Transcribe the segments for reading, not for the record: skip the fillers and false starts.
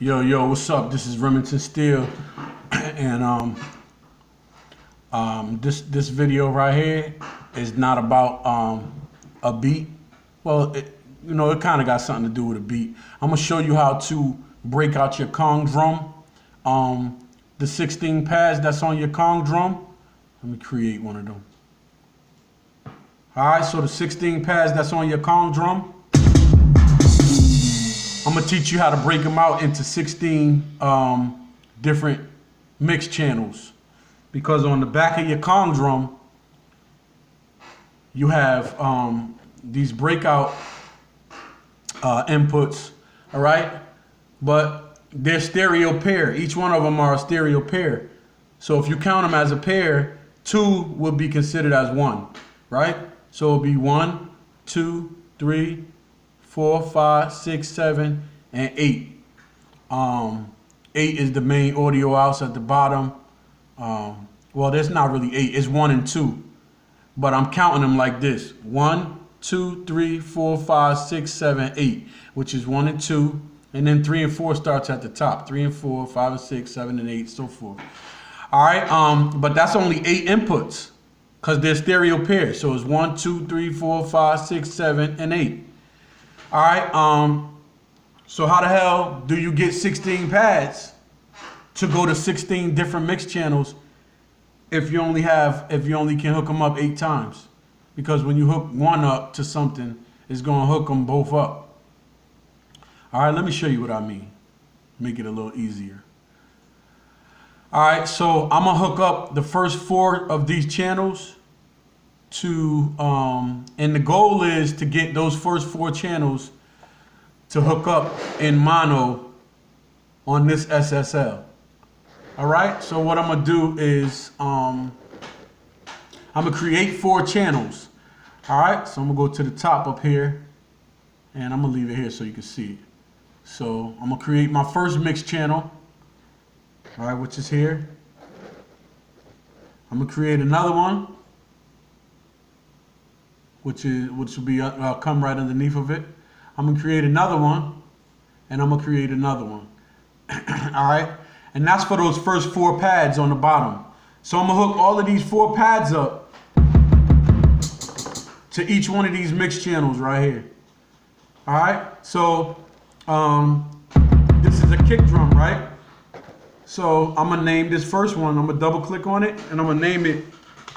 Yo, what's up? This is Remington Steele, and this video right here is not about a beat. Well, it kind of got something to do with a beat. I'm gonna show you how to break out your Kong drum. The 16 pads that's on your Kong drum. Let me create one of them. All right, so the 16 pads that's on your Kong drum. I'm gonna teach you how to break them out into 16 different mix channels, because on the back of your Kong drum you have these breakout inputs, all right? But they're stereo pair. Each one of them are a stereo pair. So if you count them as a pair, two will be considered as one, right? So it'll be 1, 2, 3, 4, 5, 6, 7, and 8. 8 is the main audio outs at the bottom. Well, there's not really 8. It's 1 and 2. But I'm counting them like this. 1, 2, 3, 4, 5, 6, 7, 8, which is 1 and 2. And then 3 and 4 starts at the top. 3 and 4, 5 and 6, 7 and 8, so forth. All right, but that's only 8 inputs because they're stereo pairs. So it's 1, 2, 3, 4, 5, 6, 7, and 8. All right, so how the hell do you get 16 pads to go to 16 different mix channels if you only can hook them up 8 times? Because when you hook one up to something, it's gonna hook them both up. All right, let me show you what I mean. Make it a little easier. All right, so I'm gonna hook up the first 4 of these channels to, and the goal is to get those first 4 channels to hook up in mono on this SSL. All right, so what I'm gonna do is I'm gonna create 4 channels. All right, so I'm gonna go to the top up here, and I'm gonna leave it here so you can see it. So I'm gonna create my first mix channel, all right, which is here. I'm gonna create another one, which will be come right underneath of it. I'm gonna create another one, and I'm gonna create another one. All right, and that's for those first 4 pads on the bottom. So I'm gonna hook all of these 4 pads up to each one of these mix channels right here. All right, so this is a kick drum, right? So I'm gonna name this first one. I'm gonna double click on it, and I'm gonna name it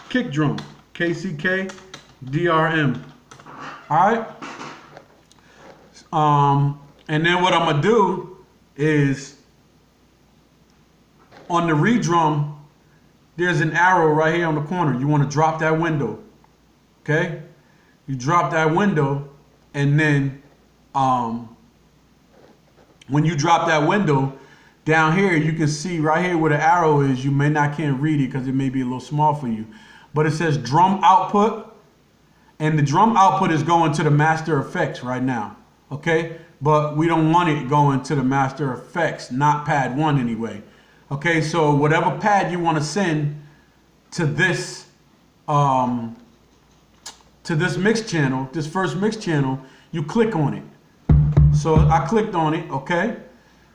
kick drum, KCK-DRM. All right. And then what I'm gonna do is on the redrum, there's an arrow right here on the corner. You want to drop that window. Okay? You drop that window, and then when you drop that window, down here you can see right here where the arrow is. You can't read it because it may be a little small for you, but it says drum output, and the drum output is going to the master effects right now. Okay, but we don't want it going to the master effects, not pad 1 anyway. Okay, so whatever pad you want to send to this mix channel, this first mix channel, you click on it. So I clicked on it, okay?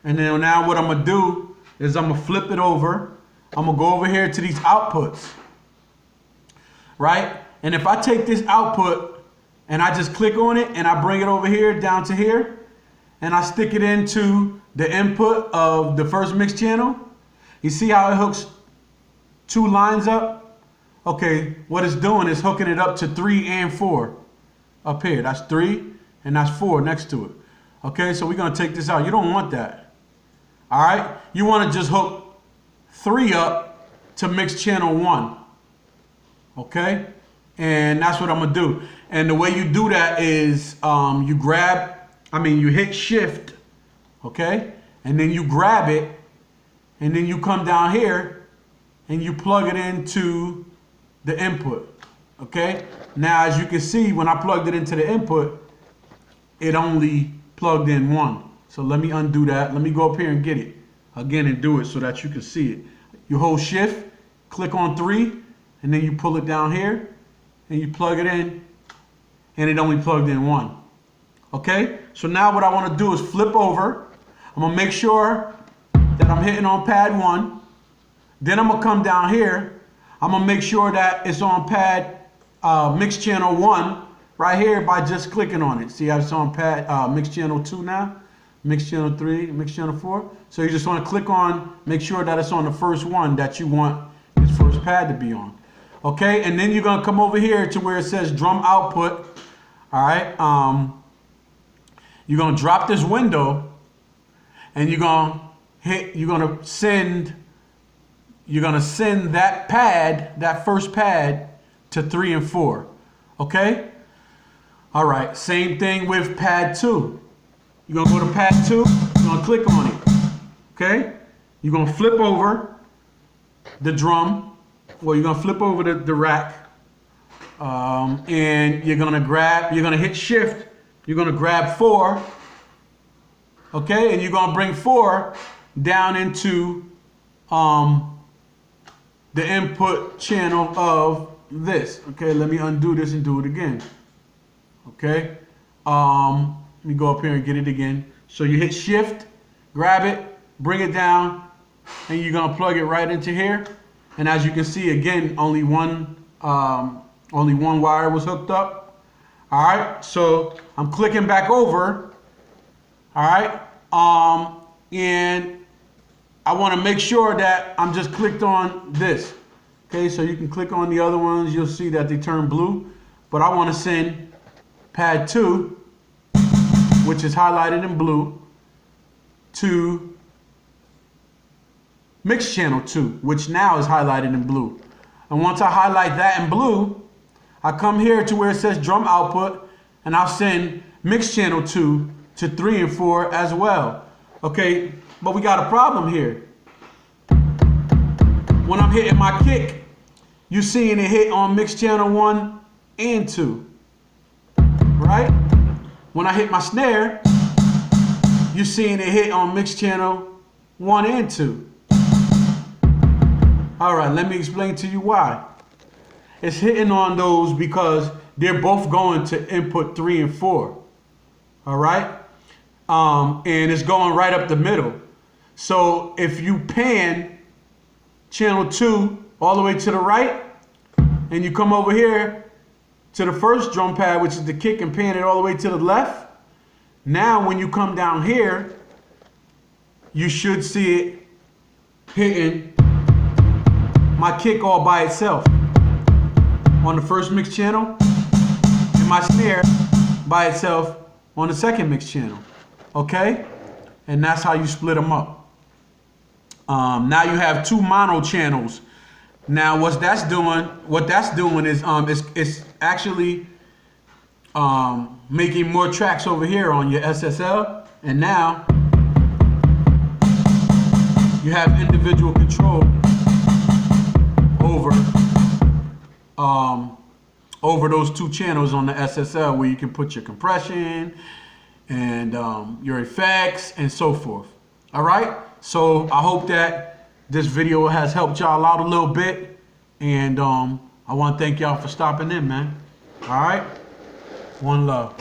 And then now what I'm gonna do is I'm gonna flip it over. I'm gonna go over here to these outputs, right? And if I take this output and I just click on it and I bring it over here down to here, and I stick it into the input of the first mix channel, you see how it hooks 2 lines up? Okay, what it's doing is hooking it up to 3 and 4 up here. That's 3 and that's 4 next to it. Okay, so we're gonna take this out. You don't want that. All right, you want to just hook 3 up to mix channel 1. Okay, and that's what I'm gonna do. And the way you do that is you hit shift, okay, and then you grab it, and then you come down here and you plug it into the input. Okay, now as you can see, when I plugged it into the input, it only plugged in 1. So let me undo that. Let me go up here and get it again and do it so that you can see it. You hold shift, click on 3, and then you pull it down here and you plug it in, and it only plugged in 1. Okay, so now what I want to do is flip over. I'm gonna make sure that I'm hitting on pad 1. Then I'm gonna come down here. I'm gonna make sure that it's on pad mix channel 1 right here by just clicking on it. See how it's on pad mix channel 2 now, mix channel 3, mix channel 4. So you just want to click on, make sure that it's on the first one that you want this first pad to be on. Okay, and then you're gonna come over here to where it says drum output. All right, you're gonna drop this window, and you're gonna send that pad, that first pad, to 3 and 4. Okay. All right. Same thing with pad 2. You're gonna go to pad 2. You're gonna click on it. Okay. You're gonna flip over the drum. Well, you're gonna flip over the rack, and you're gonna hit shift. You're gonna grab 4, okay, and you're gonna bring 4 down into the input channel of this. Okay, let me undo this and do it again. Okay, let me go up here and get it again. So you hit shift, grab it, bring it down, and you're gonna plug it right into here. And as you can see, again, only one wire was hooked up. All right, so I'm clicking back over. All right, and I want to make sure that I'm just clicked on this. Okay, so you can click on the other ones. You'll see that they turn blue. But I want to send pad 2, which is highlighted in blue, to mix channel 2, which now is highlighted in blue. And once I highlight that in blue, I come here to where it says drum output, and I'll send mix channel 2 to 3 and 4 as well. Okay, but we got a problem here. When I'm hitting my kick, you're seeing it hit on mix channel 1 and 2, right? When I hit my snare, you're seeing it hit on mix channel 1 and 2. All right, let me explain to you why. It's hitting on those because they're both going to input 3 and 4. All right? And it's going right up the middle. So if you pan channel 2 all the way to the right, and you come over here to the first drum pad, which is the kick, and pan it all the way to the left, now when you come down here, you should see it hitting my kick all by itself on the first mix channel, and my snare by itself on the second mix channel. Okay, and that's how you split them up. Now you have 2 mono channels. Now what that's doing is it's actually making more tracks over here on your SSL, and now you have individual control over those 2 channels on the SSL, where you can put your compression and your effects and so forth. All right, so I hope that this video has helped y'all out a little bit, and I want to thank y'all for stopping in, man. All right, one love.